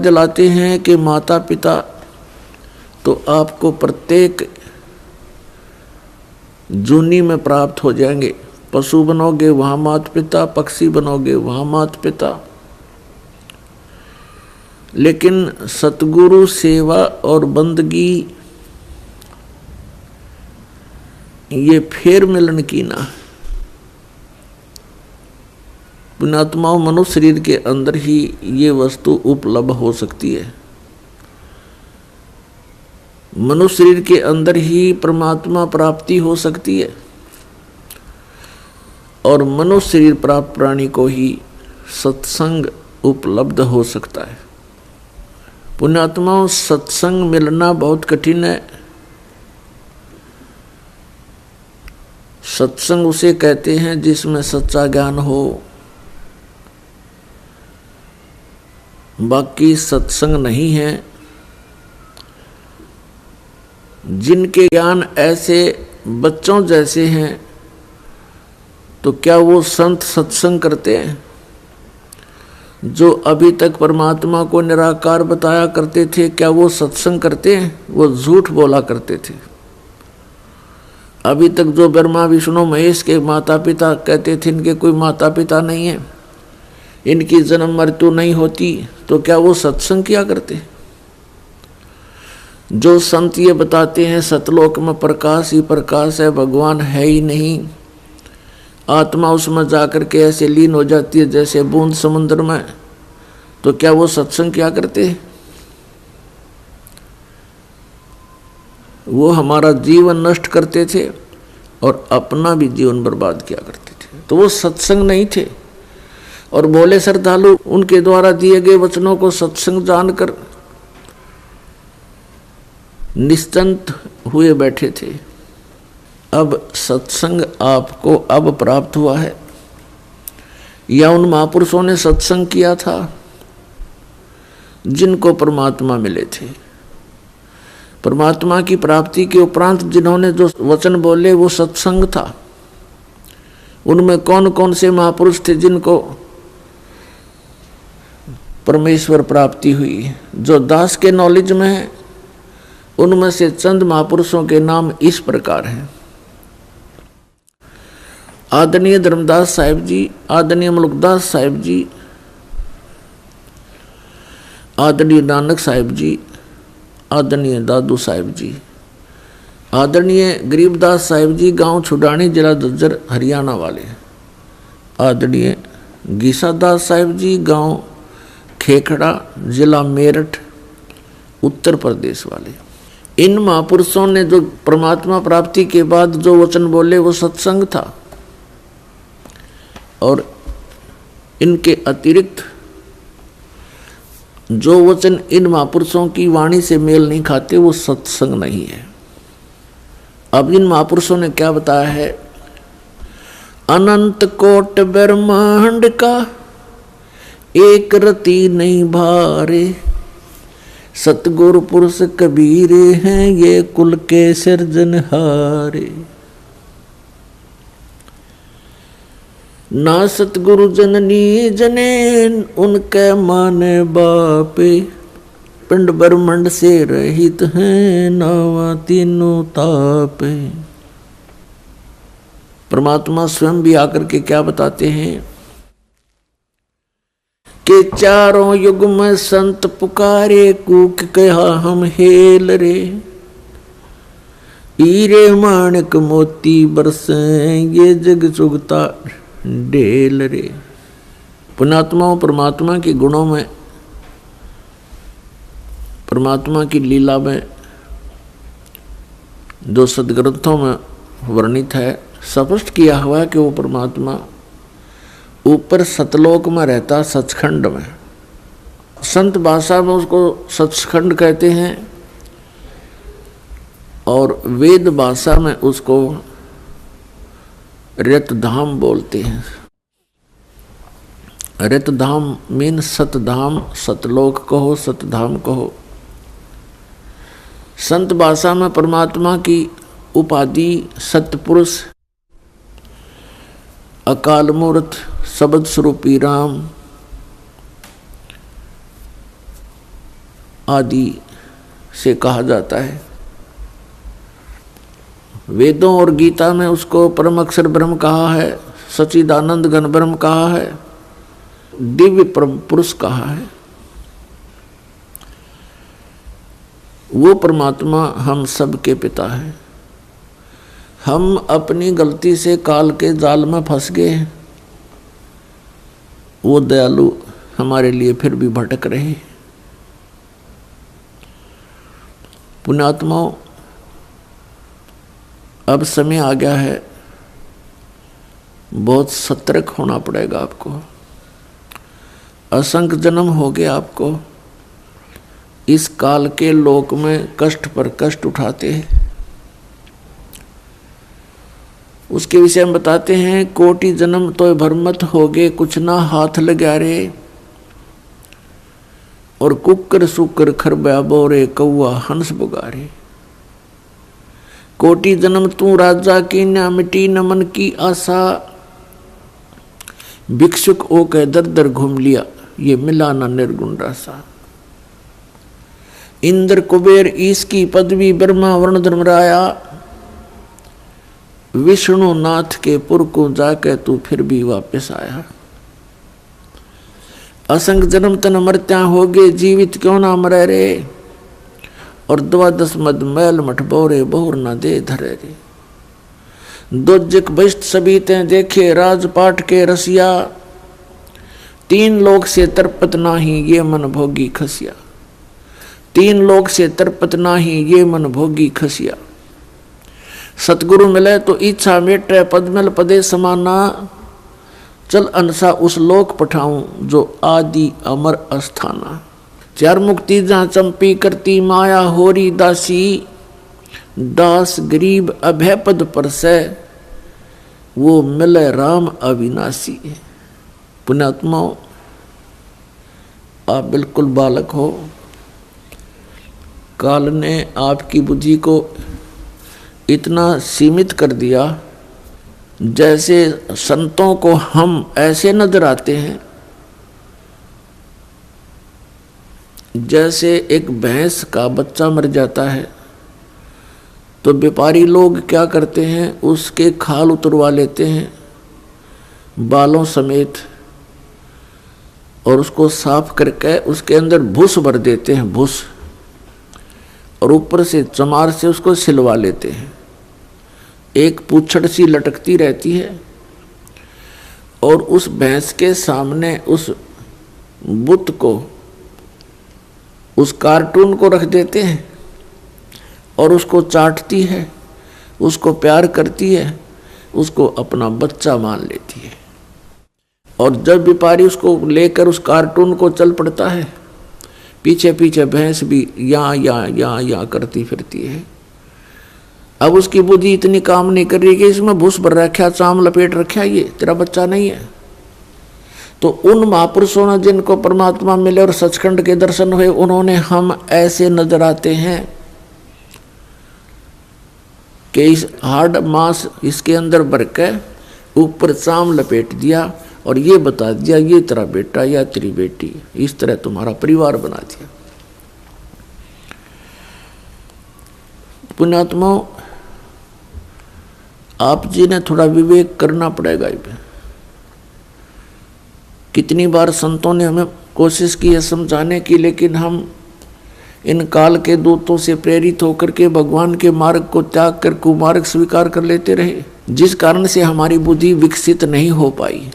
दिलाते हैं कि माता पिता तो आपको प्रत्येक जूनी में प्राप्त हो जाएंगे। पशु बनोगे वहाँ माता पिता, पक्षी बनोगे वहाँ माता पिता। लेकिन सतगुरु सेवा और बंदगी ये फेर मिलन की ना। पुण्यात्माओं, मनुष्य शरीर के अंदर ही ये वस्तु उपलब्ध हो सकती है। मनुष्य शरीर के अंदर ही परमात्मा प्राप्ति हो सकती है और मनुष्य शरीर प्राप्त प्राणी को ही सत्संग उपलब्ध हो सकता है। पुण्यात्माओं, सत्संग मिलना बहुत कठिन है। सत्संग उसे कहते हैं जिसमें सच्चा ज्ञान हो। बाकी सत्संग नहीं है। जिनके ज्ञान ऐसे बच्चों जैसे हैं तो क्या वो संत सत्संग करते हैं? जो अभी तक परमात्मा को निराकार बताया करते थे, क्या वो सत्संग करते हैं? वो झूठ बोला करते थे। अभी तक जो ब्रह्मा विष्णु महेश के माता पिता कहते थे इनके कोई माता पिता नहीं है, इनकी जन्म मृत्यु नहीं होती, तो क्या वो सत्संग किया करते? जो संत ये बताते हैं सतलोक में प्रकाश ही प्रकाश है, भगवान है ही नहीं, आत्मा उसमें जाकर के ऐसे लीन हो जाती है जैसे बूंद समुद्र में, तो क्या वो सत्संग किया करते? वो हमारा जीवन नष्ट करते थे और अपना भी जीवन बर्बाद किया करते थे, तो वो सत्संग नहीं थे। और भोले श्रद्धालु उनके द्वारा दिए गए वचनों को सत्संग जानकर निश्चिंत हुए बैठे थे। अब सत्संग आपको अब प्राप्त हुआ है या उन महापुरुषों ने सत्संग किया था जिनको परमात्मा मिले थे? परमात्मा की प्राप्ति के उपरांत जिन्होंने जो वचन बोले वो सत्संग था। उनमें कौन कौन से महापुरुष थे जिनको परमेश्वर प्राप्ति हुई? जो दास के नॉलेज में है उनमें से चंद महापुरुषों के नाम इस प्रकार हैं। आदरणीय धर्मदास साहिब जी, आदरणीय मुल्कदास साहिब जी, आदरणीय नानक साहिब जी, आदरणीय दादू साहिब जी, आदरणीय गरीबदास साहिब जी, गांव छुडानी, जिला झज्जर, हरियाणा वाले, आदरणीय गीसादास साहिब जी, गांव खेखड़ा, जिला मेरठ, उत्तर प्रदेश वाले। इन महापुरुषों ने जो परमात्मा प्राप्ति के बाद जो वचन बोले वो सत्संग था, और इनके अतिरिक्त जो वचन इन महापुरुषों की वाणी से मेल नहीं खाते वो सत्संग नहीं है। अब इन महापुरुषों ने क्या बताया है? अनंत कोट ब्रह्मांड का एक रति नहीं भारे, सतगुरु पुरुष कबीर हैं ये कुल के सिरजनहारे। ना सतगुरु जननी जने उनके माने बापे, पिंड ब्रह्मंड से रहित हैं नावा तीनों तापे। परमात्मा स्वयं भी आकर के क्या बताते हैं कि चारों युग में संत पुकारे, कूक कहा हम हेल रे, हीरे माणिक मोती बरसे ये जग चुगता डेल रे। पुण्यात्माओं, परमात्मा के गुणों में, परमात्मा की लीला में जो सदग्रंथों में वर्णित है, स्पष्ट किया हुआ है कि वो परमात्मा ऊपर सतलोक में रहता, सचखंड में। संत भाषा में उसको सचखंड कहते हैं और वेद भाषा में उसको रतधाम बोलते हैं। रतधाम मीन सतधाम, सतलोक कहो, सतधाम कहो। संत भाषा में परमात्मा की उपाधि सतपुरुष, अकाल मूर्त, शब्द स्वरूपी राम, आदि से कहा जाता है। वेदों और गीता में उसको परम अक्षर ब्रह्म कहा है, सच्चिदानंद घन ब्रह्म कहा है, दिव्य परम पुरुष कहा है। वो परमात्मा हम सब के पिता है। हम अपनी गलती से काल के जाल में फंस गए हैं, वो दयालु हमारे लिए फिर भी भटक रहे। पुण्यात्माओं, अब समय आ गया है, बहुत सतर्क होना पड़ेगा आपको। असंख्य जन्म हो गए आपको इस काल के लोक में कष्ट पर कष्ट उठाते हैं। उसके विषय में बताते हैं, कोटि जन्म तो भरमत हो गए, कुछ ना हाथ लगा रे। और कुकर सुकर खरबा बोरे, कौआ हंस बुगारे। कोटि जन्म तू राजा की, न मिटी न मन की आशा। भिक्षुक ओ के दर दर घूम लिया, ये मिला ना निर्गुण रासा। इंद्र कुबेर ईश की पदवी, ब्रह्मा वर्ण धर्मराया। विष्णु नाथ के पुर को जाके तू फिर भी वापस आया। असंग जन्म तन मरत्या हो गए, जीवित क्यों ना मरे रे। और 12 मद मैल मठ बोरे, बहुर ना दे धरे रे। दोजक बहिष्ट सभी ते देखे, राजपाट के रसिया। 3 लोक से तरपत नाही, ये मन भोगी खसिया। 3 लोक से तरपत नाही, ये मन भोगी खसिया। सतगुरु मिले तो इच्छा मेटे, पदमल पदे समाना। चल अनसा उस लोक पठाऊं, जो आदि अमर अस्थाना। 4 मुक्ति जहाँ चंपी करती, माया होरी दासी। दास गरीब अभय पद पर से, वो मिले राम अविनाशी। पुण्यात्माओं, आप बिल्कुल बालक हो। काल ने आपकी बुद्धि को इतना सीमित कर दिया, जैसे संतों को हम ऐसे नजर आते हैं जैसे एक भैंस का बच्चा मर जाता है तो व्यापारी लोग क्या करते हैं, उसके खाल उतरवा लेते हैं बालों समेत, और उसको साफ करके उसके अंदर भूस भर देते हैं, भूस, और ऊपर से चमार से उसको सिलवा लेते हैं। एक पूंछड़ सी लटकती रहती है, और उस भैंस के सामने उस बुत को, उस कार्टून को रख देते हैं, और उसको चाटती है, उसको प्यार करती है, उसको अपना बच्चा मान लेती है। और जब व्यापारी उसको लेकर उस कार्टून को चल पड़ता है, पीछे पीछे भैंस भी या करती फिरती है। अब उसकी बुद्धि इतनी काम नहीं कर रही कि इसमें भूस भर रखा, चाम लपेट रखा, ये तेरा बच्चा नहीं है। तो उन महापुरुषों ने जिनको परमात्मा मिले और सचखंड के दर्शन हुए, उन्होंने हम ऐसे नजर आते हैं कि इस हार्ड मांस इसके अंदर भर के ऊपर चाम लपेट दिया और ये बता दिया ये तेरा बेटा या तेरी बेटी, इस तरह तुम्हारा परिवार बना दिया। पुण्यात्माओं, आप जी ने थोड़ा विवेक करना पड़ेगा। कितनी बार संतों ने हमें कोशिश की है समझाने की, लेकिन हम इन काल के दूतों से प्रेरित होकर के भगवान के मार्ग को त्याग कर कुमार्ग स्वीकार कर लेते रहे, जिस कारण से हमारी बुद्धि विकसित नहीं हो पाई।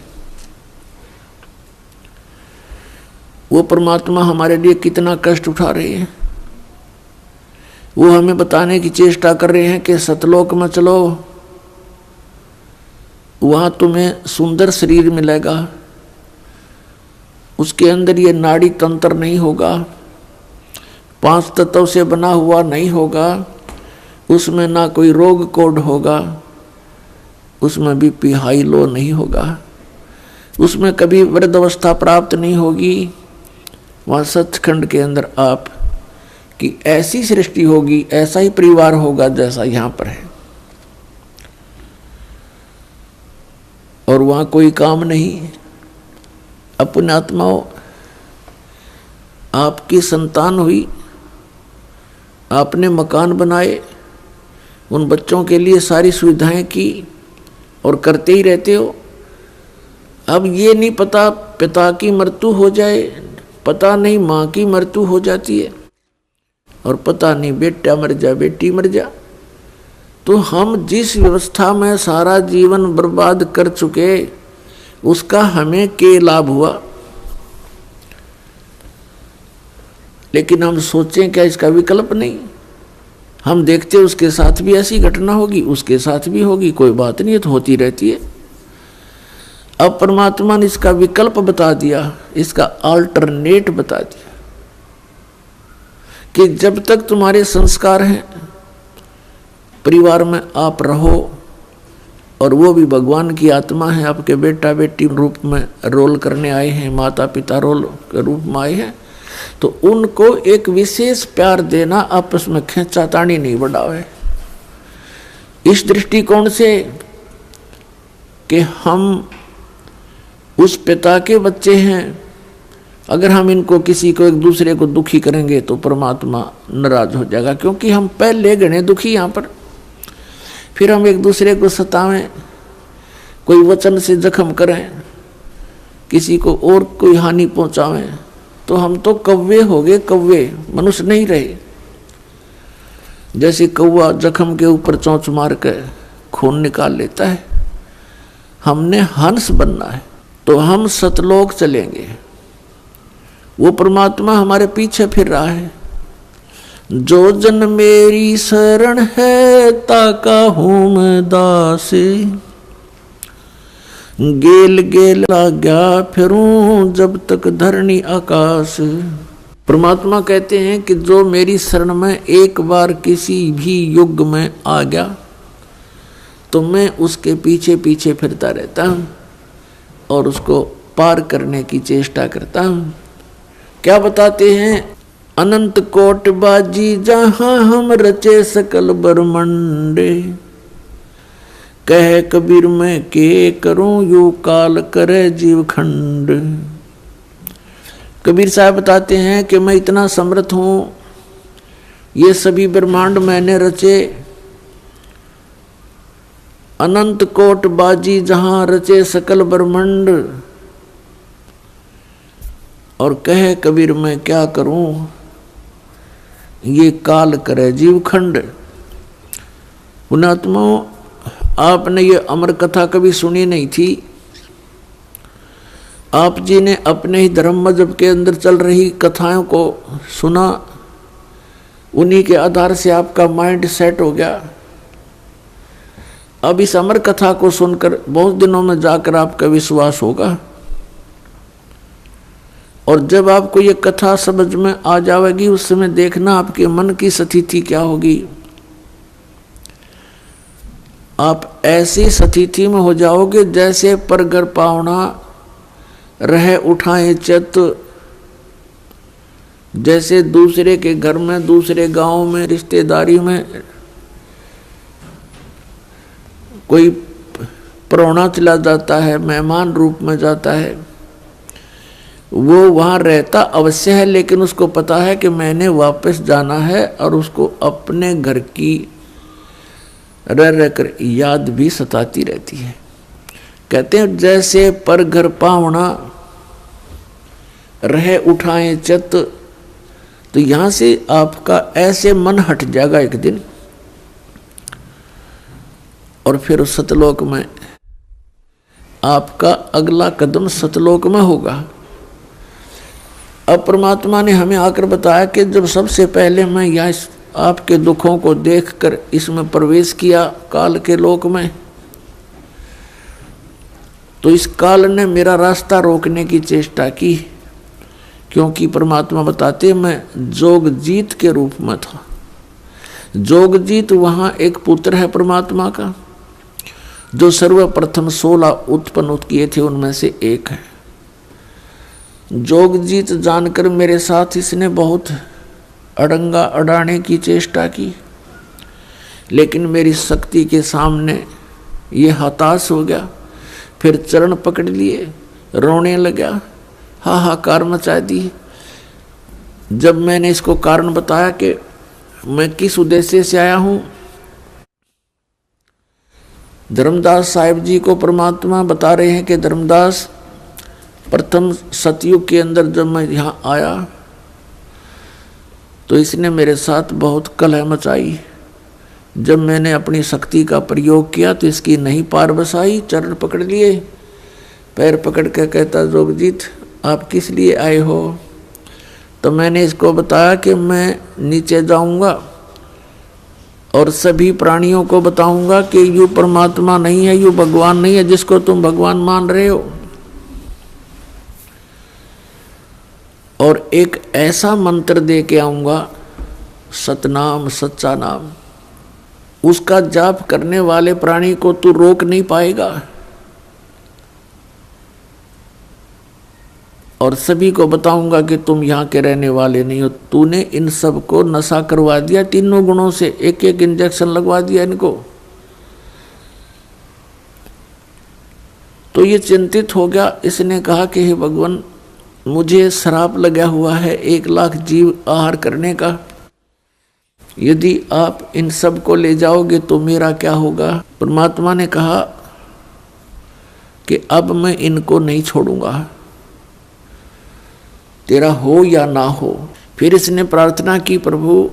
वो परमात्मा हमारे लिए कितना कष्ट उठा रहे हैं, वो हमें बताने की चेष्टा कर रहे हैं कि सतलोक में चलो, वहां तुम्हें सुंदर शरीर मिलेगा, उसके अंदर ये नाड़ी तंत्र नहीं होगा, 5 तत्व से बना हुआ नहीं होगा, उसमें ना कोई रोग कोड होगा, उसमें बीपी हाई लो नहीं होगा, उसमें कभी वृद्ध अवस्था प्राप्त नहीं होगी। वहाँ सचखंड के अंदर आप की ऐसी सृष्टि होगी, ऐसा ही परिवार होगा जैसा यहाँ पर है, और वहाँ कोई काम नहीं। अपने आत्माओं, आपकी संतान हुई, आपने मकान बनाए, उन बच्चों के लिए सारी सुविधाएं की और करते ही रहते हो। अब ये नहीं पता पिता की मृत्यु हो जाए, पता नहीं माँ की मृत्यु हो जाती है, और पता नहीं बेटा मर जा बेटी मर जा। तो हम जिस व्यवस्था में सारा जीवन बर्बाद कर चुके, उसका हमें क्या लाभ हुआ? लेकिन हम सोचें क्या इसका विकल्प नहीं? हम देखते उसके साथ भी ऐसी घटना होगी, उसके साथ भी होगी, कोई बात नहीं है, तो होती रहती है। अब परमात्मा ने इसका विकल्प बता दिया, इसका अल्टरनेट बता दिया कि जब तक तुम्हारे संस्कार हैं, परिवार में आप रहो, और वो भी भगवान की आत्मा है, आपके बेटा बेटी रूप में रोल करने आए हैं, माता पिता रोल के रूप में आए हैं, तो उनको एक विशेष प्यार देना, आपस में खींचातानी नहीं बढ़ावे। इस दृष्टिकोण से कि हम उस पिता के बच्चे हैं, अगर हम इनको किसी को एक दूसरे को दुखी करेंगे तो परमात्मा नाराज हो जाएगा, क्योंकि हम पहले गणे दुखी यहाँ पर। फिर हम एक दूसरे को सतावें, कोई वचन से जख्म करें, किसी को और कोई हानि पहुंचावें, तो हम तो कौवे हो गए, कौवे, मनुष्य नहीं रहे। जैसे कौवा जख्म के ऊपर चोंच मार के खून निकाल लेता है, हमने हंस बनना है, तो हम सतलोक चलेंगे। वो परमात्मा हमारे पीछे फिर रहा है। जो जन मेरी शरण है, ताका हूं मैं दास, गेल गेल आज्ञा फिरूं जब तक धरनी आकाश। परमात्मा कहते हैं कि जो मेरी शरण में एक बार किसी भी युग में आ गया, तो मैं उसके पीछे पीछे फिरता रहता हूं और उसको पार करने की चेष्टा करता हूं। क्या बताते हैं? अनंत कोट बाजी जहां हम रचे सकल ब्रह्मंडे, कह कबीर मैं के करूं यू काल करे जीव खंड। कबीर साहब बताते हैं कि मैं इतना समर्थ हूं, ये सभी ब्रह्मांड मैंने रचे, अनंत कोट बाजी जहां रचे सकल ब्रह्मांड, और कहे कबीर मैं क्या करूं ये काल करे जीव खंड। पुणात्माओं, आपने ये अमर कथा कभी सुनी नहीं थी। आप जी ने अपने ही धर्म मजहब के अंदर चल रही कथाओं को सुना, उन्हीं के आधार से आपका माइंड सेट हो गया। अब इस अमर कथा को सुनकर बहुत दिनों में जाकर आपका विश्वास होगा, और जब आपको ये कथा समझ में आ जाएगी, उस समय देखना आपके मन की स्थिति क्या होगी। आप ऐसी स्थिति में हो जाओगे जैसे परगर पावना रह उठाए चित, जैसे दूसरे के घर में, दूसरे गांव में, रिश्तेदारी में कोई परौना चला जाता है, मेहमान रूप में जाता है, वो वहाँ रहता अवश्य है, लेकिन उसको पता है कि मैंने वापस जाना है, और उसको अपने घर की रह रहकर याद भी सताती रहती है। कहते हैं जैसे पर घर पावना रह उठाए चित, तो यहाँ से आपका ऐसे मन हट जाएगा एक दिन, और फिर सतलोक में आपका अगला कदम सतलोक में होगा। अब परमात्मा ने हमें आकर बताया कि जब सबसे पहले मैं यहाँ आपके दुखों को देखकर इसमें प्रवेश किया काल के लोक में, तो इस काल ने मेरा रास्ता रोकने की चेष्टा की, क्योंकि परमात्मा बताते मैं जोगजीत के रूप में था। जोगजीत वहाँ एक पुत्र है परमात्मा का, जो सर्वप्रथम 16 उत्पन्न किए थे, उनमें से एक है। जोगजीत जानकर मेरे साथ इसने बहुत अड़ंगा अड़ाने की चेष्टा की, लेकिन मेरी शक्ति के सामने ये हताश हो गया। फिर चरण पकड़ लिए, रोने लगा, हाहाकार मचा दी। जब मैंने इसको कारण बताया कि मैं किस उद्देश्य से आया हूँ। धर्मदास साहिब जी को परमात्मा बता रहे हैं कि धर्मदास, प्रथम सतयुग के अंदर जब मैं यहाँ आया तो इसने मेरे साथ बहुत कलह मचाई। जब मैंने अपनी शक्ति का प्रयोग किया तो इसकी नहीं पार बसाई। चरण पकड़ लिए, पैर पकड़ के कहता, जोगजीत आप किस लिए आए हो। तो मैंने इसको बताया कि मैं नीचे जाऊंगा और सभी प्राणियों को बताऊंगा कि यू परमात्मा नहीं है, यू भगवान नहीं है जिसको तुम भगवान मान रहे हो। और एक ऐसा मंत्र दे के आऊंगा, सतनाम, सच्चा नाम, उसका जाप करने वाले प्राणी को तू रोक नहीं पाएगा। और सभी को बताऊंगा कि तुम यहाँ के रहने वाले नहीं हो। तूने इन सब को नशा करवा दिया, तीनों गुणों से एक एक इंजेक्शन लगवा दिया इनको। तो ये चिंतित हो गया। इसने कहा कि हे भगवान, मुझे श्राप लगा हुआ है 1 लाख जीव आहार करने का। यदि आप इन सब को ले जाओगे तो मेरा क्या होगा। परमात्मा ने कहा कि अब मैं इनको नहीं छोड़ूंगा, तेरा हो या ना हो। फिर इसने प्रार्थना की, प्रभु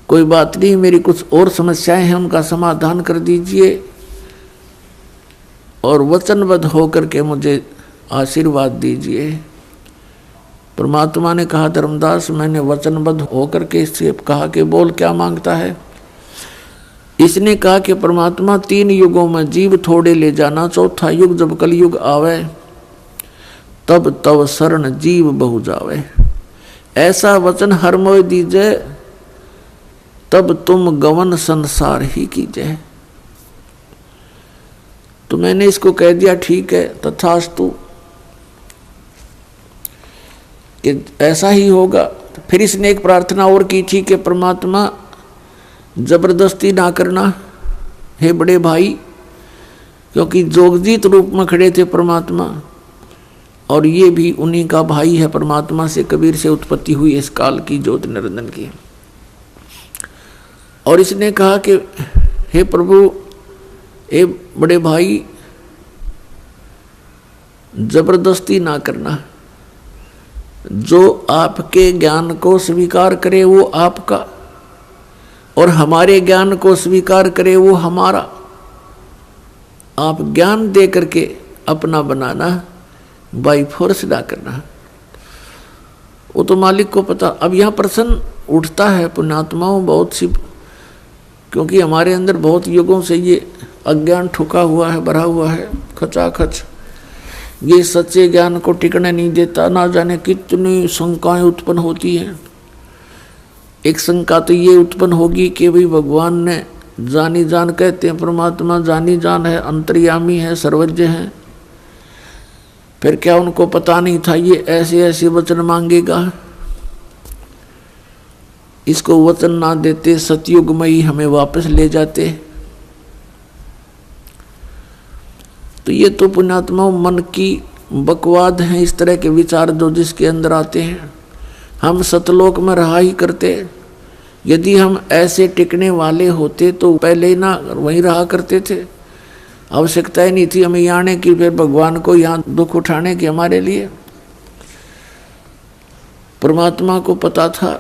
कोई बात नहीं, मेरी कुछ और समस्याएं हैं, उनका समाधान कर दीजिए और वचनबद्ध होकर के मुझे आशीर्वाद दीजिए। परमात्मा ने कहा, धर्मदास मैंने वचनबद्ध होकर के इससे कहा कि बोल क्या मांगता है। इसने कहा कि परमात्मा 3 युगों में जीव थोड़े ले जाना, चौथा युग जब कलयुग आवे तब तव शरण जीव बहु जावे। ऐसा वचन हर मोय दीजे, तब तुम गवन संसार ही कीजिए। तो मैंने इसको कह दिया ठीक है, तथास्तु, कि ऐसा ही होगा। फिर इसने एक प्रार्थना और की थी कि परमात्मा जबरदस्ती ना करना हे बड़े भाई, क्योंकि जोगजीत रूप में खड़े थे परमात्मा और ये भी उन्हीं का भाई है। परमात्मा से कबीर से उत्पत्ति हुई इस काल की ज्योति निरंजन की। और इसने कहा कि हे प्रभु, ए बड़े भाई, जबरदस्ती ना करना। जो आपके ज्ञान को स्वीकार करे वो आपका, और हमारे ज्ञान को स्वीकार करे वो हमारा। आप ज्ञान दे करके अपना बनाना, बाई फोर्स ना करना। वो तो मालिक को पता। अब यहाँ प्रश्न उठता है पुण्यात्माओं बहुत सी, क्योंकि हमारे अंदर बहुत युगों से ये अज्ञान ठुका हुआ है, भरा हुआ है खचाखच। ये सच्चे ज्ञान को टिकने नहीं देता। ना जाने कितनी शंकाएं उत्पन्न होती हैं। एक शंका तो ये उत्पन्न होगी कि भाई भगवान ने जानी जान, कहते हैं परमात्मा जानी जान है, अंतर्यामी है, सर्वज्ञ है, फिर क्या उनको पता नहीं था ये ऐसे ऐसे वचन मांगेगा। इसको वचन ना देते सतयुग में ही हमें वापस ले जाते। तो ये तो पुण्यात्मा मन की बकवाद हैं, इस तरह के विचार जो जिसके अंदर आते हैं। हम सतलोक में रहा ही करते। यदि हम ऐसे टिकने वाले होते तो पहले ही ना वहीं रहा करते थे। आवश्यकता ही नहीं थी हमें यहाँ आने की, फिर भगवान को यहाँ दुख उठाने की हमारे लिए। परमात्मा को पता था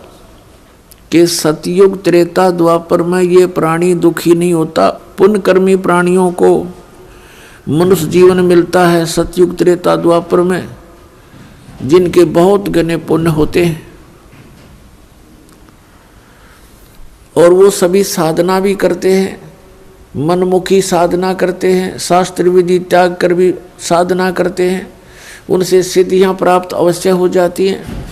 कि सतयुग त्रेता द्वापर में ये प्राणी दुखी नहीं होता। पुण्यकर्मी प्राणियों को मनुष्य जीवन मिलता है सतयुग त्रेता द्वापर में, जिनके बहुत घने पुण्य होते हैं और वो सभी साधना भी करते हैं, मनमुखी साधना करते हैं, शास्त्र विधि त्याग कर भी साधना करते हैं। उनसे सिद्धियां प्राप्त अवश्य हो जाती हैं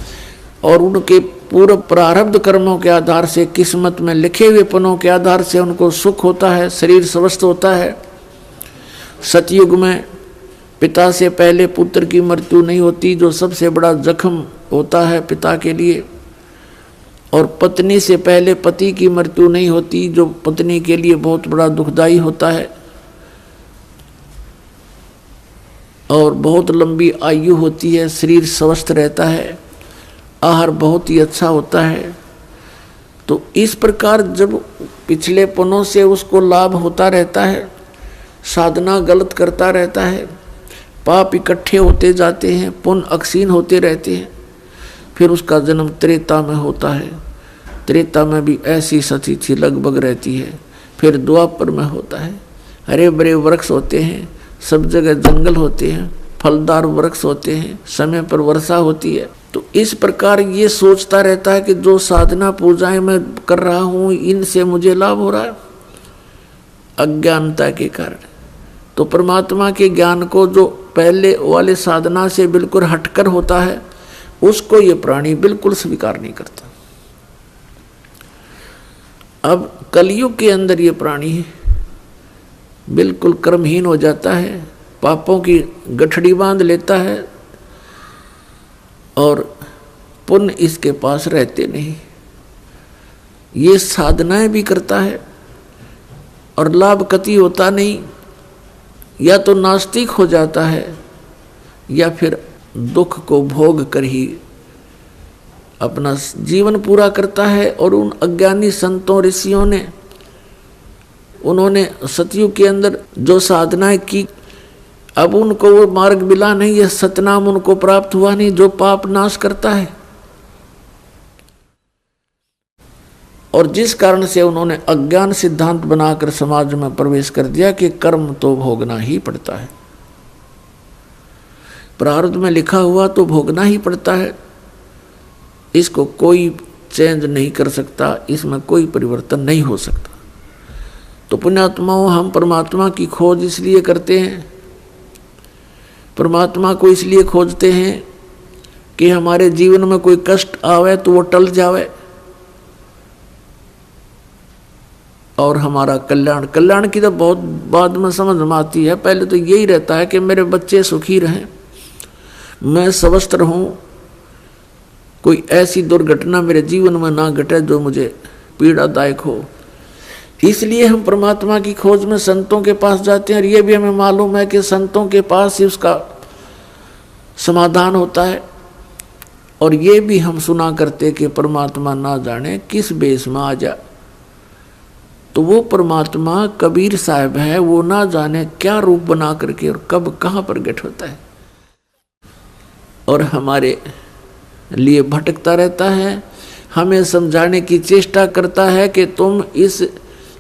और उनके पूर्व प्रारब्ध कर्मों के आधार से, किस्मत में लिखे हुए पनों के आधार से उनको सुख होता है, शरीर स्वस्थ होता है। सतयुग में पिता से पहले पुत्र की मृत्यु नहीं होती, जो सबसे बड़ा जख्म होता है पिता के लिए। और पत्नी से पहले पति की मृत्यु नहीं होती, जो पत्नी के लिए बहुत बड़ा दुखदाई होता है। और बहुत लंबी आयु होती है, शरीर स्वस्थ रहता है, आहार बहुत ही अच्छा होता है। तो इस प्रकार जब पिछले पुण्यों से उसको लाभ होता रहता है, साधना गलत करता रहता है, पाप इकट्ठे होते जाते हैं, पुण्य अक्षीण होते रहते हैं, फिर उसका जन्म त्रेता में होता है। त्रेता में भी ऐसी सती थी लगभग रहती है। फिर द्वापर में होता है, हरे भरे वृक्ष होते हैं, सब जगह जंगल होते हैं, फलदार वृक्ष होते हैं, समय पर वर्षा होती है। तो इस प्रकार ये सोचता रहता है कि जो साधना पूजाएं मैं कर रहा हूँ इनसे मुझे लाभ हो रहा है, अज्ञानता के कारण। तो परमात्मा के ज्ञान को जो पहले वाले साधना से बिल्कुल हटकर होता है उसको ये प्राणी बिल्कुल स्वीकार नहीं करता। अब कलयुग के अंदर ये प्राणी बिल्कुल कर्महीन हो जाता है, पापों की गठड़ी बांध लेता है और पुण्य इसके पास रहते नहीं। ये साधनाएं भी करता है और लाभ कति होता नहीं, या तो नास्तिक हो जाता है या फिर दुख को भोग कर ही अपना जीवन पूरा करता है। और उन अज्ञानी संतों ऋषियों ने, उन्होंने सतयुग के अंदर जो साधनाएं की, अब उनको वो मार्ग मिला नहीं, यह सतनाम उनको प्राप्त हुआ नहीं जो पाप नाश करता है। और जिस कारण से उन्होंने अज्ञान सिद्धांत बनाकर समाज में प्रवेश कर दिया कि कर्म तो भोगना ही पड़ता है, प्रारब्ध में लिखा हुआ तो भोगना ही पड़ता है, इसको कोई चेंज नहीं कर सकता, इसमें कोई परिवर्तन नहीं हो सकता। तो पुण्यात्माओं, हम परमात्मा की खोज इसलिए करते हैं, परमात्मा को इसलिए खोजते हैं कि हमारे जीवन में कोई कष्ट आवे तो वो टल जावे और हमारा कल्याण। कल्याण की तो बहुत बाद में समझ में आती है, पहले तो यही रहता है कि मेरे बच्चे सुखी रहें, मैं स्वस्थ रहूं, कोई ऐसी दुर्घटना मेरे जीवन में ना घटे जो मुझे पीड़ादायक हो। इसलिए हम परमात्मा की खोज में संतों के पास जाते हैं। और ये भी हमें मालूम है कि संतों के पास ही उसका समाधान होता है। और ये भी हम सुना करते कि परमात्मा ना जाने किस बेस में आ जा, तो वो परमात्मा कबीर साहब है, वो ना जाने क्या रूप बना करके और कब कहाँ प्रकट होता है और हमारे लिए भटकता रहता है, हमें समझाने की चेष्टा करता है कि तुम इस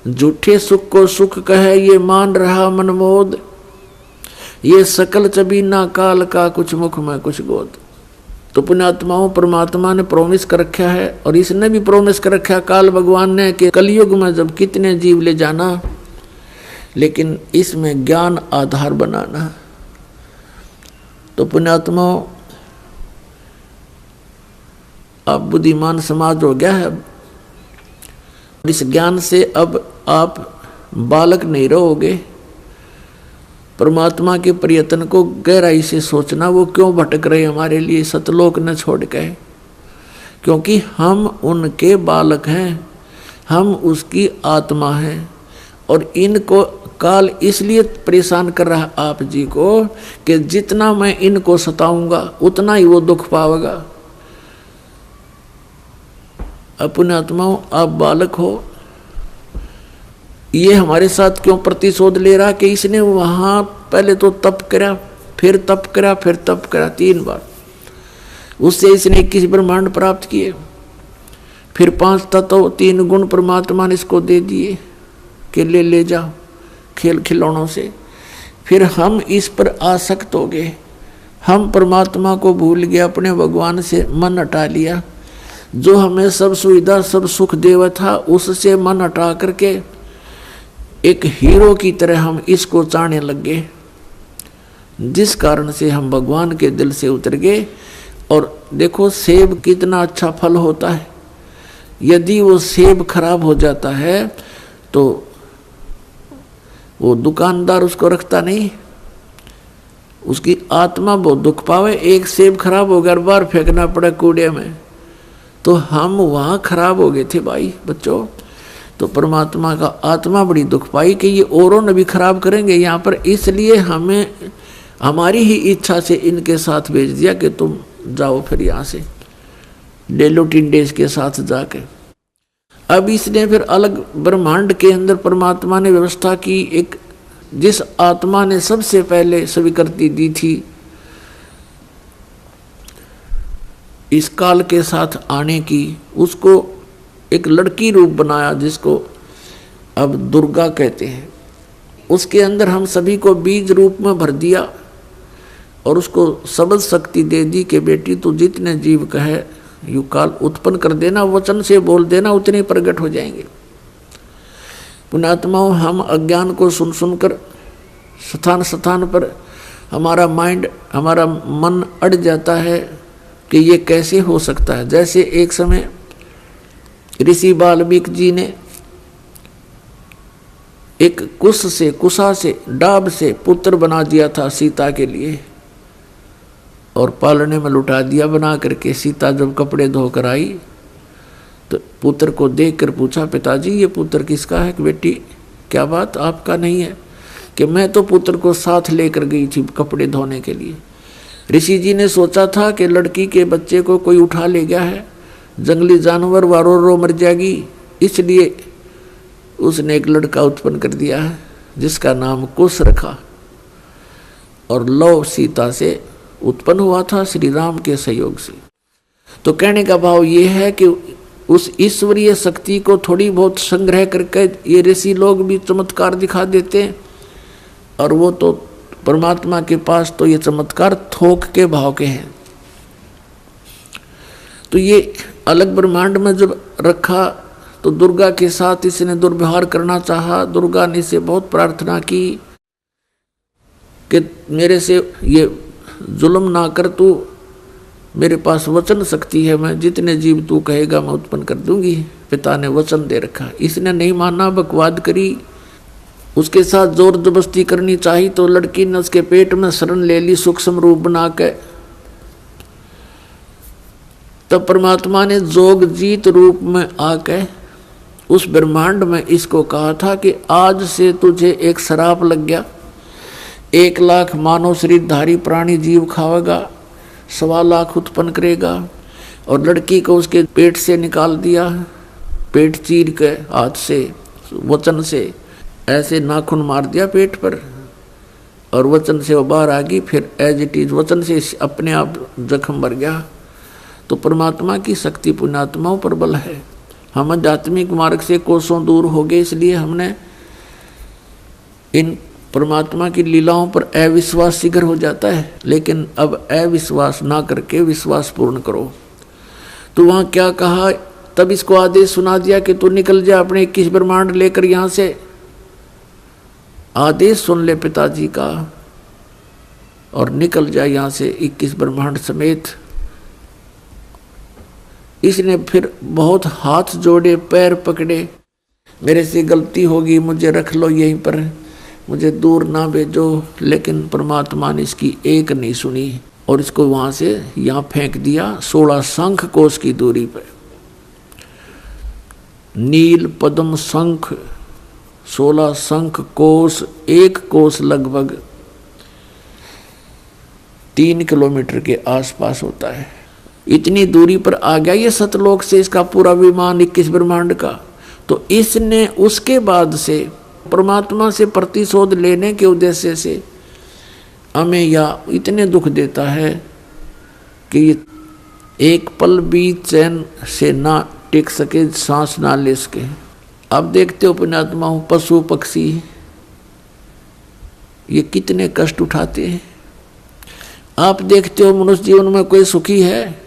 झूठे सुख को सुख कहे ये मान रहा मनमोद, ये सकल चबीना काल का कुछ मुख में कुछ गोद। तो पुण्यात्माओं, परमात्मा ने प्रोमिस कर रखा है और इसने भी प्रोमिस कर रखा है काल भगवान ने कि कलयुग में जब कितने जीव ले जाना, लेकिन इसमें ज्ञान आधार बनाना। तो पुण्यात्माओं, अब बुद्धिमान समाज हो गया है, इस ज्ञान से अब आप बालक नहीं रहोगे। परमात्मा के प्रयत्न को गहराई से सोचना, वो क्यों भटक रहे हमारे लिए सतलोक न छोड़ के, क्योंकि हम उनके बालक हैं, हम उसकी आत्मा हैं। और इनको काल इसलिए परेशान कर रहा आप जी को कि जितना मैं इनको सताऊंगा उतना ही वो दुख पावेगा। अपने आत्माओं, आप बालक हो, ये हमारे साथ क्यों प्रतिशोध ले रहा कि इसने वहां पहले तो तप करा, फिर तप करा, फिर तप करा, 3 बार, उससे इसने 21 ब्रह्मांड प्राप्त किए, फिर 5 तत्व 3 गुण परमात्मा ने इसको दे दिए कि ले जाओ खेल खिलौनों से। फिर हम इस पर आसक्त हो गए, हम परमात्मा को भूल गए, अपने भगवान से मन हटा लिया, जो हमें सब सुविधा सब सुख देवा था उससे मन हटा करके एक हीरो की तरह हम इसको चाहने लग गए, जिस कारण से हम भगवान के दिल से उतर गए। और देखो सेब कितना अच्छा फल होता है, यदि वो सेब खराब हो जाता है तो वो दुकानदार उसको रखता नहीं, उसकी आत्मा बहुत दुख पावे। एक सेब खराब हो गया, बार फेंकना पड़ा कूड़े में, तो हम वहाँ खराब हो गए थे भाई बच्चों। तो परमात्मा का आत्मा बड़ी दुख पाई कि ये औरों ने भी खराब करेंगे यहाँ पर, इसलिए हमें हमारी ही इच्छा से इनके साथ भेज दिया कि तुम जाओ फिर यहाँ से डेलो टिंडेस के साथ जाके। अब इसने फिर अलग ब्रह्मांड के अंदर परमात्मा ने व्यवस्था की, एक जिस आत्मा ने सबसे पहले स्वीकृति दी थी इस काल के साथ आने की, उसको एक लड़की रूप बनाया जिसको अब दुर्गा कहते हैं। उसके अंदर हम सभी को बीज रूप में भर दिया और उसको शब्द शक्ति दे दी कि बेटी तू जितने जीव कहे यू काल उत्पन्न कर देना, वचन से बोल देना, उतने प्रकट हो जाएंगे। पुण्यात्माओं, हम अज्ञान को सुन सुनकर स्थान स्थान पर हमारा माइंड, हमारा मन अड़ जाता है कि ये कैसे हो सकता है। जैसे एक समय ऋषि वाल्मीकि जी ने एक कुशा से डाब से पुत्र बना दिया था सीता के लिए और पालने में लुटा दिया बना करके। सीता जब कपड़े धोकर आई तो पुत्र को देखकर पूछा, पिताजी ये पुत्र किसका है? कि बेटी क्या बात, आपका नहीं है? कि मैं तो पुत्र को साथ लेकर गई थी कपड़े धोने के लिए। ऋषि जी ने सोचा था कि लड़की के बच्चे को कोई उठा ले गया है, जंगली जानवर वारो रो मर जाएगी, इसलिए उसने एक लड़का उत्पन्न कर दिया है जिसका नाम कुश रखा और लव सीता से उत्पन्न हुआ था श्री राम के सहयोग से। तो कहने का भाव ये है कि उस ईश्वरीय शक्ति को थोड़ी बहुत संग्रह करके ये ऋषि लोग भी चमत्कार दिखा देते हैं और वो तो परमात्मा के पास तो ये चमत्कार थोक के भाव के हैं। तो ये अलग ब्रह्मांड में जब रखा तो दुर्गा के साथ इसने दुर्व्यवहार करना चाहा। दुर्गा ने इसे बहुत प्रार्थना की कि मेरे से ये जुल्म ना कर, तू मेरे पास वचन शक्ति है, मैं जितने जीव तू कहेगा मैं उत्पन्न कर दूंगी। पिता ने वचन दे रखा, इसने नहीं माना, बकवाद करी, उसके साथ जोर जबरदस्ती करनी चाहिए तो लड़की ने उसके पेट में शरण ले ली सूक्ष्म रूप बना के। तब परमात्मा ने जोग जीत रूप में आके उस ब्रह्मांड में इसको कहा था कि आज से तुझे एक श्राप लग गया, 1 लाख मानव शरीरधारी प्राणी जीव खावेगा, 1.25 लाख उत्पन्न करेगा। और लड़की को उसके पेट से निकाल दिया, पेट चीर के हाथ से वचन से ऐसे नाखून मार दिया पेट पर और वचन से वो बाहर आ गई। फिर एज इट इज वचन से अपने आप जख्म भर गया। तो परमात्मा की शक्ति पुण्यात्माओं पर बल है। हम आध्यात्मिक मार्ग से कोसों दूर हो गए, इसलिए हमने इन परमात्मा की लीलाओं पर अविश्वास शीघ्र हो जाता है। लेकिन अब अविश्वास ना करके विश्वास पूर्ण करो। तो वहाँ क्या कहा, तब इसको आदेश सुना दिया कि तू निकल जा अपने 21 ब्रह्मांड लेकर यहाँ से। आदेश सुन ले पिताजी का और निकल जा यहाँ से 21 ब्रह्मांड समेत। इसने फिर बहुत हाथ जोड़े, पैर पकड़े, मेरे से गलती होगी, मुझे रख लो यहीं पर, मुझे दूर ना भेजो। लेकिन परमात्मा ने इसकी एक नहीं सुनी और इसको वहाँ से यहाँ फेंक दिया 16 शंख कोश की दूरी पर। नील पद्म शंख 16 शंख कोश, 1 कोश लगभग 3 किलोमीटर के आसपास होता है। इतनी दूरी पर आ गया ये सतलोक से इसका पूरा विमान 21 ब्रह्मांड का। तो इसने उसके बाद से परमात्मा से प्रतिशोध लेने के उद्देश्य से हमें या इतने दुख देता है कि एक पल भी चैन से ना टिक सके, सांस ना ले सके। अब देखते हो पुण्यात्माओं, पशु पक्षी ये कितने कष्ट उठाते हैं। आप देखते हो मनुष्य जीवन में कोई सुखी है?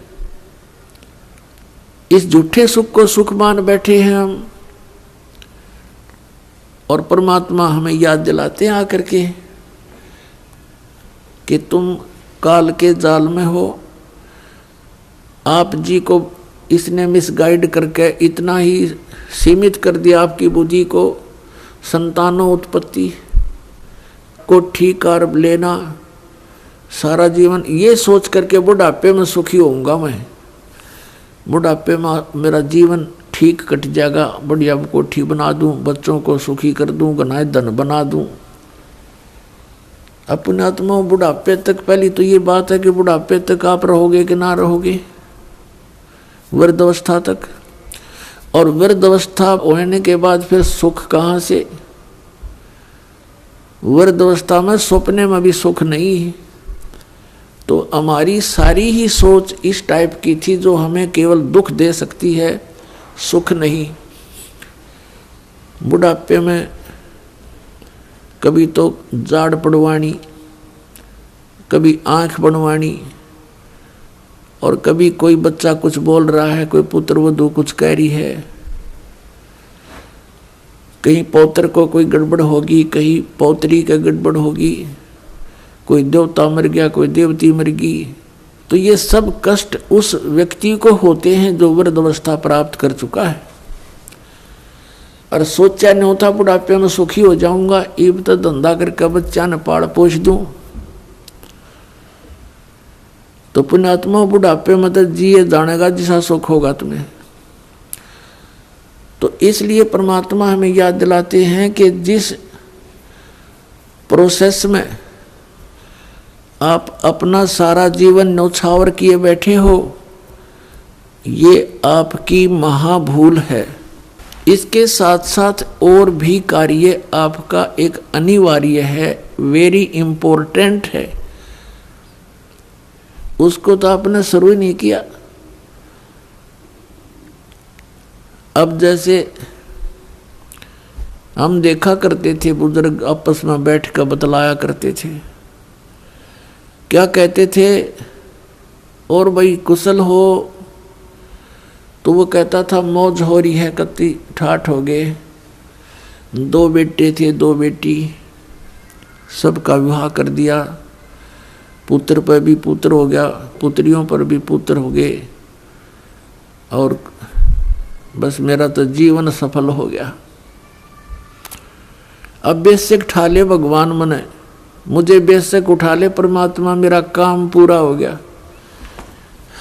इस झूठे सुख को सुख मान बैठे हैं हम। और परमात्मा हमें याद दिलाते हैं आकर के कि तुम काल के जाल में हो। आप जी को इसने मिसगाइड करके इतना ही सीमित कर दिया आपकी बुद्धि को, संतानों उत्पत्ति को ठीक कर लेना सारा जीवन, ये सोच करके बुढ़ापे में सुखी होऊंगा मैं, बुढ़ापे में मेरा जीवन ठीक कट जाएगा, बढ़िया कोठी बना दूं, बच्चों को सुखी कर दूं, गनाए धन बना दूं। अपने आत्मा बुढ़ापे तक, पहली तो ये बात है कि बुढ़ापे तक आप रहोगे कि ना रहोगे, वृद्धावस्था तक। और वृद्ध अवस्था होने के बाद फिर सुख कहाँ से? वृद्ध अवस्था में सपने में भी सुख नहीं है। तो हमारी सारी ही सोच इस टाइप की थी जो हमें केवल दुख दे सकती है, सुख नहीं। बुढ़ापे में कभी तो जाड़ पड़वानी, कभी आंख बनवानी, और कभी कोई बच्चा कुछ बोल रहा है, कोई पुत्र वधू कुछ कह रही है, कहीं पौत्र को कोई गड़बड़ होगी, कहीं पौत्री का गड़बड़ होगी, कोई देवता मर गया, कोई देवती मर गई। तो ये सब कष्ट उस व्यक्ति को होते हैं जो वृद्ध अवस्था प्राप्त कर चुका है। और सोचा नहीं होता बुढ़ापे में सुखी हो जाऊंगा, इब तो धंधा करके बच्चा न पाल पोष दूं। तो पुण्यात्मा बुढ़ापे में तो जिए जानेगा जिसा सुख होगा तुम्हें। तो इसलिए परमात्मा हमें याद दिलाते हैं कि जिस प्रोसेस में आप अपना सारा जीवन न्यौछावर किए बैठे हो, ये आपकी महाभूल है। इसके साथ साथ और भी कार्य आपका एक अनिवार्य है, वेरी इंपॉर्टेंट है। उसको तो आपने शुरू ही नहीं किया। अब जैसे हम देखा करते थे, बुजुर्ग आपस में बैठ कर बतलाया करते थे, क्या कहते थे, और भाई कुशल हो? तो वो कहता था मौज हो रही है, कत्ती ठाठ हो गए, 2 बेटे थे 2 बेटी, सबका विवाह कर दिया, पुत्र पर भी पुत्र हो गया, पुत्रियों पर भी पुत्र हो गए, और बस मेरा तो जीवन सफल हो गया। अब बेशक उठा ले भगवान मने, मुझे बेशक उठा ले परमात्मा, मेरा काम पूरा हो गया।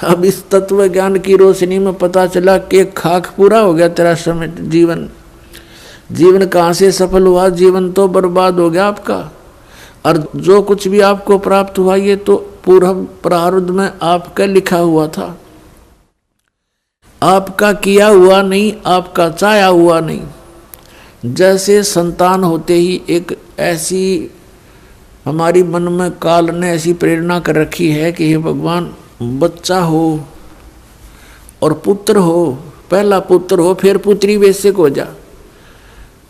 अब इस तत्व ज्ञान की रोशनी में पता चला कि खाक पूरा हो गया तेरा समय, जीवन कहाँ से सफल हुआ? जीवन तो बर्बाद हो गया आपका। और जो कुछ भी आपको प्राप्त हुआ ये तो पूर्व प्रारब्ध में आपका लिखा हुआ था, आपका किया हुआ नहीं, आपका चाहा हुआ नहीं। जैसे संतान होते ही एक ऐसी हमारी मन में काल ने ऐसी प्रेरणा कर रखी है कि हे भगवान बच्चा हो और पुत्र हो, पहला पुत्र हो फिर पुत्री बेशक हो जा।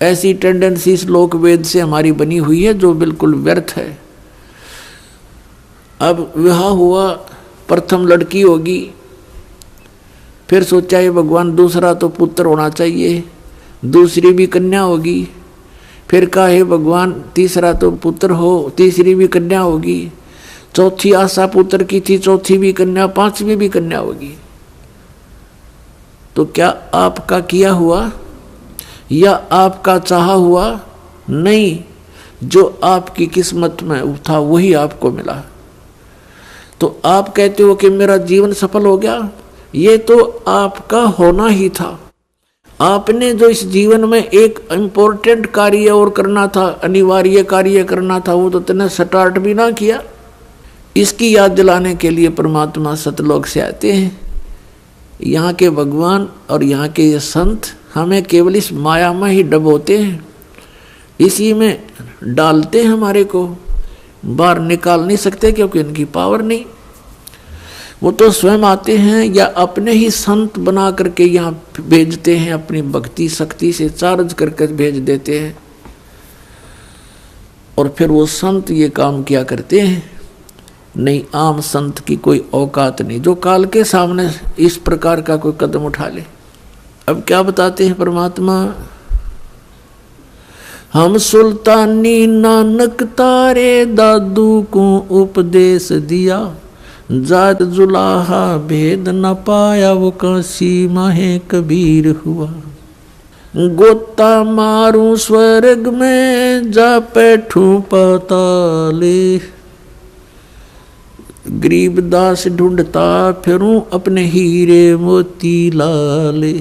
ऐसी टेंडेंसी श्लोक वेद से हमारी बनी हुई है जो बिल्कुल व्यर्थ है। अब विवाह हुआ, प्रथम लड़की होगी, फिर सोचा ये भगवान दूसरा तो पुत्र होना चाहिए, दूसरी भी कन्या होगी, फिर कहा हे भगवान तीसरा तो पुत्र हो, तीसरी भी कन्या होगी, चौथी आशा पुत्र की थी, चौथी भी कन्या, पांचवी भी कन्या होगी। तो क्या आपका किया हुआ या आपका चाहा हुआ? नहीं, जो आपकी किस्मत में था वही आपको मिला। तो आप कहते हो कि मेरा जीवन सफल हो गया, ये तो आपका होना ही था। आपने जो इस जीवन में एक इम्पोर्टेंट कार्य और करना था, अनिवार्य कार्य करना था, वो तो तुमने स्टार्ट भी ना किया। इसकी याद दिलाने के लिए परमात्मा सतलोक से आते हैं। यहाँ के भगवान और यहाँ के ये संत हमें केवल इस माया में ही डबोते हैं, इसी में डालते हैं, हमारे को बाहर निकाल नहीं सकते क्योंकि इनकी पावर नहीं। वो तो स्वयं आते हैं या अपने ही संत बना करके यहाँ भेजते हैं, अपनी भक्ति शक्ति से चार्ज करके भेज देते हैं, और फिर वो संत ये काम किया करते हैं। नहीं, आम संत की कोई औकात नहीं जो काल के सामने इस प्रकार का कोई कदम उठा ले। अब क्या बताते हैं परमात्मा, हम सुल्तानी नानक तारे दादू को उपदेश दिया, जात जुलाहा भेद न पाया वो काशी माहे कबीर हुआ। गोता मारू स्वर्ग में जा बैठूं पाताले, गरीबदास ढूंढता फिरूं अपने हीरे मोती लाले।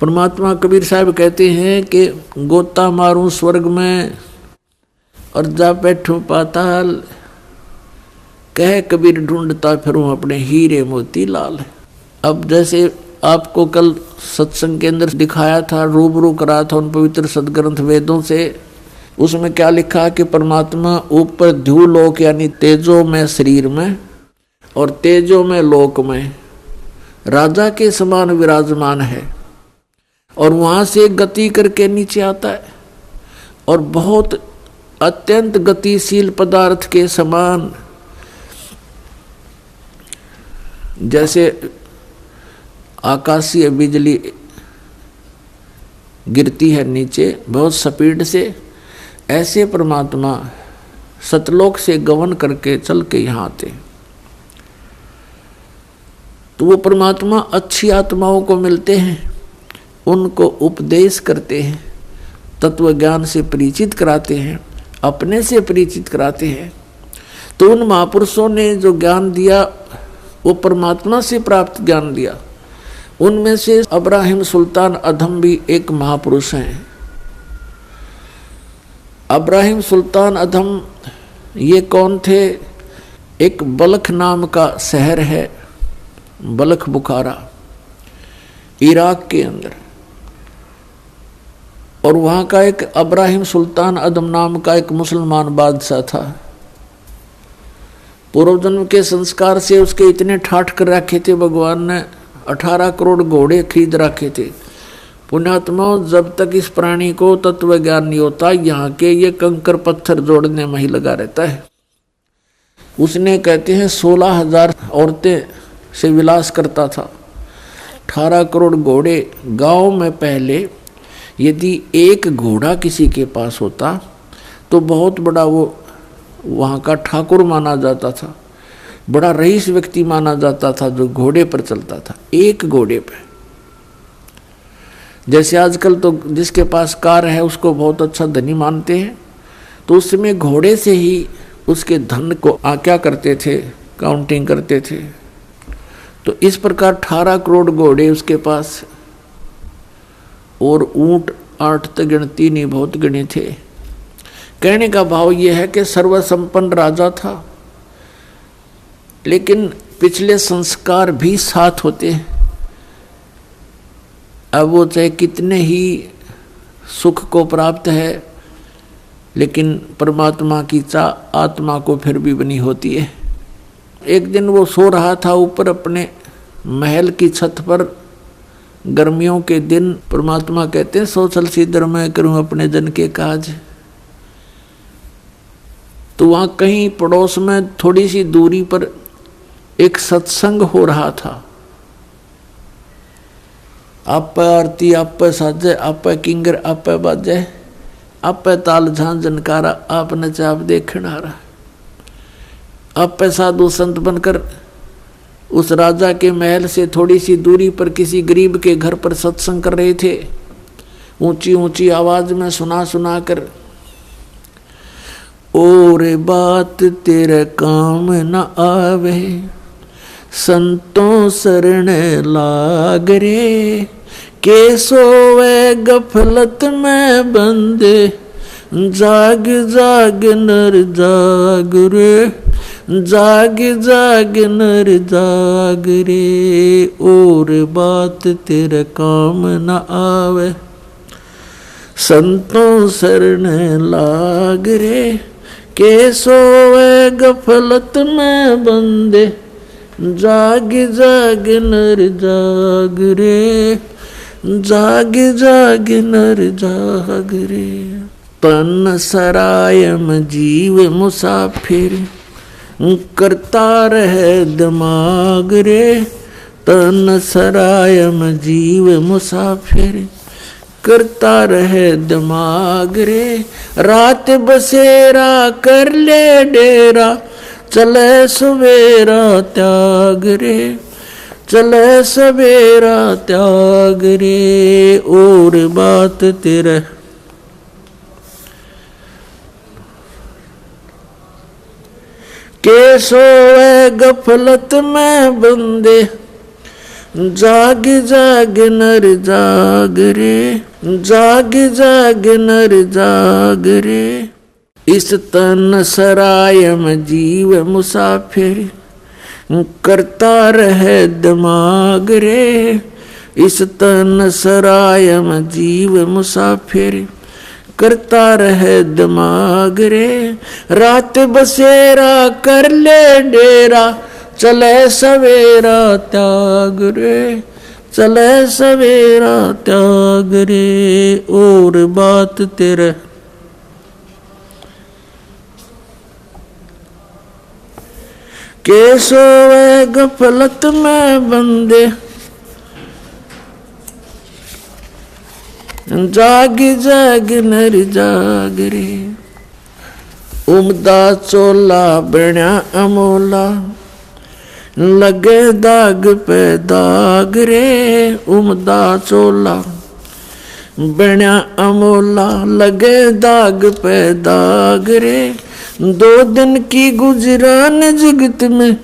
परमात्मा कबीर साहब कहते हैं कि गोता मारूं स्वर्ग में और जा बैठूं पाताल, कह कबीर ढूंढता फिरूं अपने हीरे मोती लाल। अब जैसे आपको कल सत्संग के अंदर दिखाया था, रूबरू करा था उन पवित्र सदग्रंथ वेदों से। उसमें क्या लिखा कि परमात्मा ऊपर ध्युलोक यानी तेजो में शरीर में और तेजो में लोक में राजा के समान विराजमान है, और वहां से गति करके नीचे आता है और बहुत अत्यंत गतिशील पदार्थ के समान, जैसे आकाशीय बिजली गिरती है नीचे बहुत स्पीड से, ऐसे परमात्मा सतलोक से गमन करके चल के यहाँ आते। तो वो परमात्मा अच्छी आत्माओं को मिलते हैं, उनको उपदेश करते हैं, तत्व ज्ञान से परिचित कराते हैं, अपने से परिचित कराते हैं। तो उन महापुरुषों ने जो ज्ञान दिया वो परमात्मा से प्राप्त ज्ञान दिया। उनमें से अब्राहिम सुल्तान अधम भी एक महापुरुष हैं। अब्राहिम सुल्तान अधम ये कौन थे? एक बल्ख नाम का शहर है, बल्ख बुखारा, इराक के अंदर, और वहाँ का एक अब्राहिम सुल्तान अदम नाम का एक मुसलमान बादशाह था। पूर्व जन्म के संस्कार से उसके इतने ठाठ कर रखे थे, भगवान ने 18 करोड़ घोड़े खरीद रखे थे। पुण्यात्मा, जब तक इस प्राणी को तत्व ज्ञान नहीं होता, यहाँ के ये कंकर पत्थर जोड़ने में ही लगा रहता है। उसने कहते हैं 16,000 औरतें से विलास करता था, 18 करोड़ घोड़े। गांव में पहले यदि एक घोड़ा किसी के पास होता तो बहुत बड़ा वो वहाँ का ठाकुर माना जाता था, बड़ा रईस व्यक्ति माना जाता था जो घोड़े पर चलता था, एक घोड़े पे। जैसे आजकल तो जिसके पास कार है उसको बहुत अच्छा धनी मानते हैं, तो उस समय घोड़े से ही उसके धन को क्या करते थे, काउंटिंग करते थे। तो इस प्रकार 18 करोड़ घोड़े उसके पास, और ऊंट 8 तक गिनती नहीं, बहुत गिने थे। कहने का भाव यह है कि सर्वसंपन्न राजा था, लेकिन पिछले संस्कार भी साथ होते हैं। अब वो चाहे कितने ही सुख को प्राप्त है, लेकिन परमात्मा की चाह आत्मा को फिर भी बनी होती है। एक दिन वो सो रहा था ऊपर अपने महल की छत पर, गर्मियों के दिन। परमात्मा कहते हैं सोचल सीधर मैं करूं अपने जन के काज। तो वहां कहीं पड़ोस में थोड़ी सी दूरी पर एक सत्संग हो रहा था। आप आरती, आप साजे, आप किंगर, आप बाजे, आप ताल झां जनकारा, आप नचाप देखण आ रहा। आप साधु संत बनकर उस राजा के महल से थोड़ी सी दूरी पर किसी गरीब के घर पर सत्संग कर रहे थे, ऊंची ऊंची आवाज में सुना सुना कर। और बात तेरे काम न आवे, संतों शरण लाग रे, के सोवे गफलत में बंदे, जाग जाग नर जाग रे, जाग जाग नर जाग रे। और बात तेरे काम न आवे, संतों शरण लाग रे, के सोवे गफलत में बंदे, जाग जाग नर जाग रे, जाग जाग नर जाग रे। तन सरायम जीव मुसाफिर, करता रहे दिमाग रे, तन सरायम जीव मुसाफिर, करता रहे दिमाग रे। रात बसेरा कर ले डेरा, चले सवेरा त्याग रे, चले सवेरा त्याग रे। और बात तेरे के सोए गफलत में बंदे, जाग जाग नर जाग रे, जाग जाग नर जाग रे। इस तन सरायम जीव मुसाफिर, करता रहे दिमाग रे, इस तन सराय में जीव मुसाफिर करता रहे दिमाग रे। रात बसेरा कर ले डेरा चले सवेरा त्याग रे, चले सवेरा त्याग रे। और बात तेरे के सोए गफलत में बंदे जाग जाग नर जाग रे। उमदा चोला बण्या अमोला लगे दाग पे दाग रे। उमदा चोला बण्या अमोला लगे दाग पे दाग रे। 2 दिन की गुजरान जगत में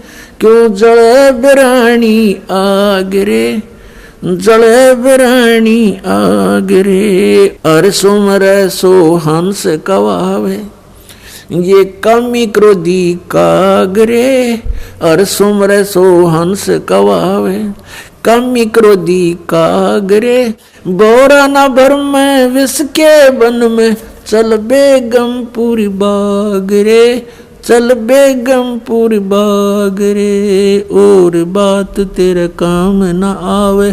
क्यों जले बिरानी आग रे, जले बिरानी आग रे। अर सुमरे सो हंस कवावे ये कमी क्रोधी कागरे। अर सुमरे सो हंस कवावे कमी क्रोधी कागरे। बोरा न भर में विष के बन में चल बेगमपुरी बाग रे, चल बेगमपुरी बाग रे। और बात तेरे काम न आवे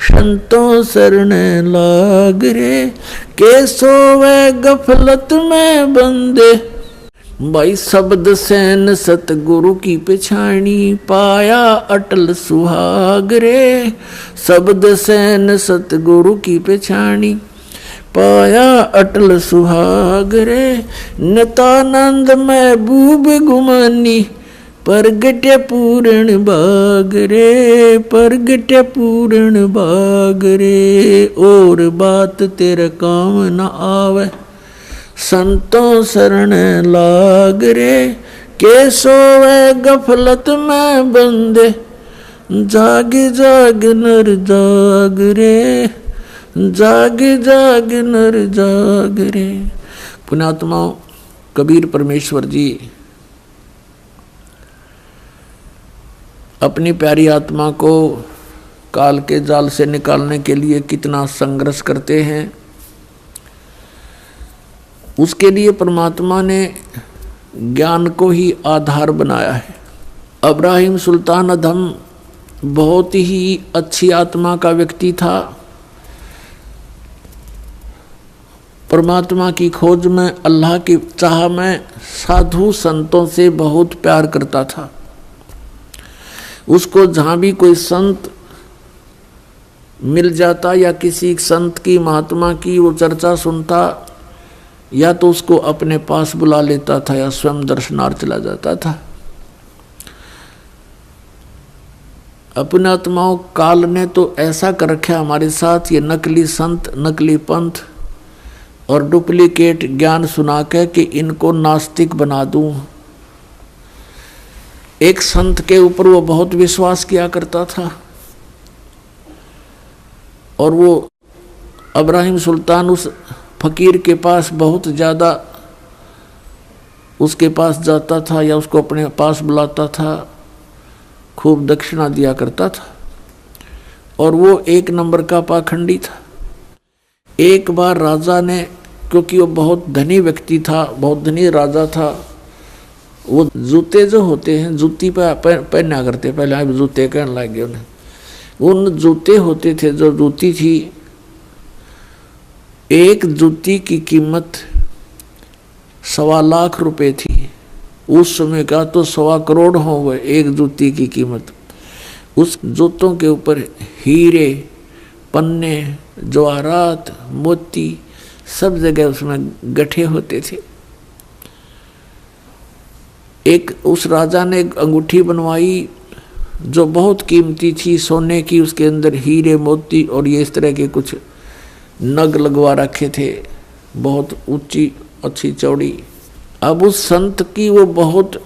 संतों शरण लाग रे। के सोवे गफलत में बंदे भाई शब्द सैन सतगुरु की पिछाणी पाया अटल सुहाग रे। शब्द सैन सतगुरु की पिछाणी पाया अटल सुहाग रे। नितानंद महबूब गुमानी परगट्य पूर्ण बाग रे, परगट्य पूर्ण बाग रे। और बात तेरे काम न आवे संतों शरण लाग रे। के सोवे गफलत में बंदे जाग जाग नर जाग रे, जाग जाग नर जाग रे। पुण्यात्माओं, कबीर परमेश्वर जी अपनी प्यारी आत्मा को काल के जाल से निकालने के लिए कितना संघर्ष करते हैं। उसके लिए परमात्मा ने ज्ञान को ही आधार बनाया है। इब्राहिम सुल्तान अधम बहुत ही अच्छी आत्मा का व्यक्ति था। परमात्मा की खोज में, अल्लाह की चाह में साधु संतों से बहुत प्यार करता था। उसको जहाँ भी कोई संत मिल जाता या किसी संत की, महात्मा की वो चर्चा सुनता, या तो उसको अपने पास बुला लेता था या स्वयं दर्शनार्थ चला जाता था। अपने आत्माओं, काल ने तो ऐसा कर रखा हमारे साथ, ये नकली संत, नकली पंथ और डुप्लीकेट ज्ञान सुना के कि इनको नास्तिक बना दूं। एक संत के ऊपर वो बहुत विश्वास किया करता था और वो इब्राहिम सुल्तान उस फकीर के पास बहुत ज़्यादा उसके पास जाता था या उसको अपने पास बुलाता था, खूब दक्षिणा दिया करता था और वो एक नंबर का पाखंडी था। एक बार राजा ने, क्योंकि वो बहुत धनी व्यक्ति था, बहुत धनी राजा था, वो जूते जो होते हैं, जूती पहना करते, पहले आप जूते कहने लग गए उन्हें। उन जूते होते थे, जो जूती थी, एक जूती की कीमत 1.25 लाख रुपए थी। उस समय का तो 1.25 करोड़ हो गए एक जूती की कीमत। उस जूतों के ऊपर हीरे, पन्ने, जवाहरात, मोती सब जगह उसमें गठे होते थे। एक उस राजा ने एक अंगूठी बनवाई जो बहुत कीमती थी, सोने की, उसके अंदर हीरे, मोती और ये इस तरह के कुछ नग लगवा रखे थे, बहुत ऊंची, अच्छी, चौड़ी। अब उस संत की वो बहुत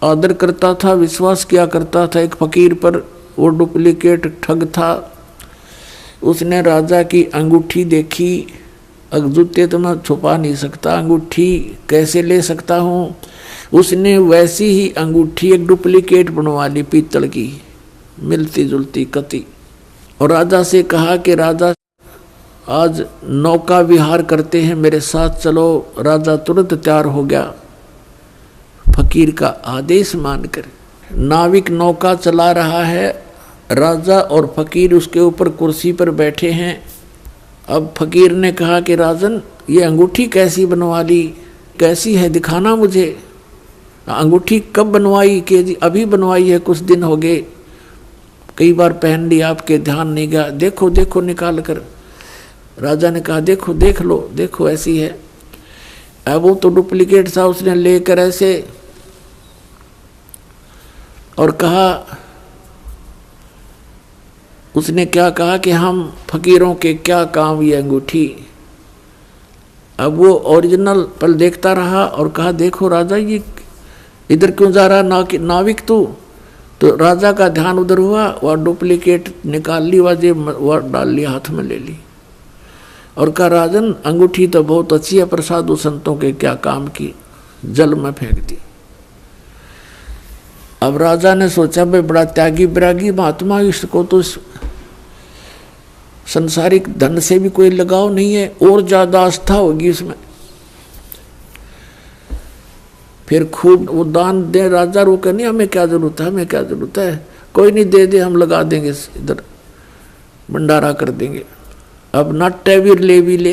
आदर करता था, विश्वास किया करता था एक फकीर पर। वो डुप्लीकेट ठग था। उसने राजा की अंगूठी देखी, जूते तो मैं छुपा नहीं सकता, अंगूठी कैसे ले सकता हूँ। उसने वैसी ही अंगूठी एक डुप्लीकेट बनवा ली, पीतल की, मिलती जुलती कती। और राजा से कहा कि राजा आज नौका विहार करते हैं, मेरे साथ चलो। राजा तुरंत तैयार हो गया फकीर का आदेश मानकर। नाविक नौका चला रहा है, राजा और फकीर उसके ऊपर कुर्सी पर बैठे हैं। अब फकीर ने कहा कि राजन, ये अंगूठी कैसी बनवा ली, कैसी है, दिखाना मुझे। अंगूठी कब बनवाई? कि जी अभी बनवाई है, कुछ दिन हो गए, कई बार पहन ली, आपके ध्यान नहीं गया, देखो देखो निकाल कर। राजा ने कहा देखो देख लो, देखो ऐसी है। अब वो तो डुप्लीकेट था, उसने लेकर ऐसे और कहा, उसने क्या कहा कि हम फकीरों के क्या काम ये अंगूठी। अब वो ओरिजिनल पल देखता रहा और कहा देखो राजा, ये इधर क्यों जा रहा नाविक तू? तो राजा का ध्यान उधर हुआ, वह डुप्लीकेट निकाल ली, वह डाल लिया, हाथ में ले ली और कहा राजन, अंगूठी तो बहुत अच्छी है पर साधु संतों के क्या काम की, जल में फेंक दी। अब राजा ने सोचा भाई बड़ा त्यागी विरागी महात्मा, इसको तो संसारिक धन से भी कोई लगाव नहीं है, और ज्यादा आस्था होगी इसमें। फिर खूब वो दान दे राजा, वो कहने हमें क्या जरूरत है, हमें क्या जरूरत है, कोई नहीं दे दे, हम लगा देंगे, इधर भंडारा कर देंगे। अब नाट्य वीर ले भी ले,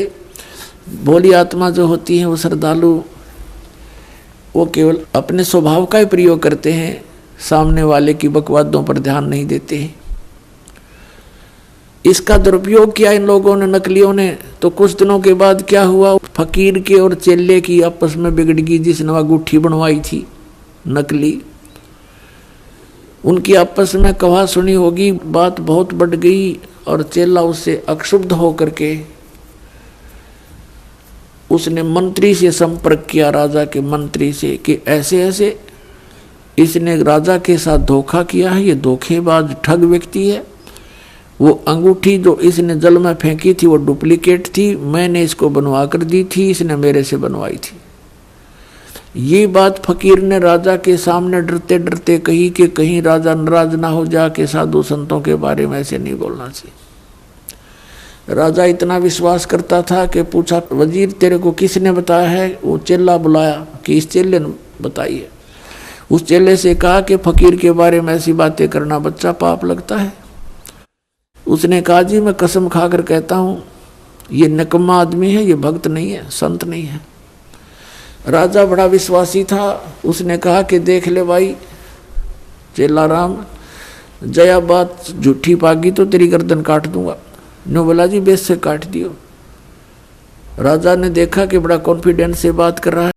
भोली आत्मा जो होती है वो श्रद्धालु, वो केवल अपने स्वभाव का ही प्रयोग करते हैं, सामने वाले की बकवादों पर ध्यान नहीं देते हैं। इसका दुरुपयोग किया इन लोगों ने, नकलियों ने। तो कुछ दिनों के बाद क्या हुआ, फकीर के और चेले की आपस में बिगड़ गई, जिसने अंगूठी बनवाई थी नकली, उनकी आपस में कहा सुनी होगी, बात बहुत बढ़ गई और चेला उससे अक्षुब्ध होकर के उसने मंत्री से संपर्क किया, राजा के मंत्री से, कि ऐसे ऐसे इसने राजा के साथ धोखा किया है, ये धोखेबाज ठग व्यक्ति है। वो अंगूठी जो इसने जल में फेंकी थी वो डुप्लीकेट थी, मैंने इसको बनवा कर दी थी, इसने मेरे से बनवाई थी। ये बात फकीर ने राजा के सामने डरते डरते कही कि कहीं राजा नाराज ना हो जा के साधु संतों के बारे में ऐसे नहीं बोलना चाहिए। राजा इतना विश्वास करता था कि पूछा, वजीर तेरे को किसने बताया है? वो चेला बुलाया कि इस चेले ने बताई है। उस चेले से कहा कि फकीर के बारे में ऐसी बातें करना बच्चा पाप लगता है। उसने कहा जी मैं कसम खाकर कहता हूँ ये निकम्मा आदमी है, ये भक्त नहीं है, संत नहीं है। राजा बड़ा विश्वासी था, उसने कहा कि देख ले भाई चेला राम, जया बात झूठी पागी तो तेरी गर्दन काट दूंगा। नो बोला जी बेस से काट दियो। राजा ने देखा कि बड़ा कॉन्फिडेंस से बात कर रहा है।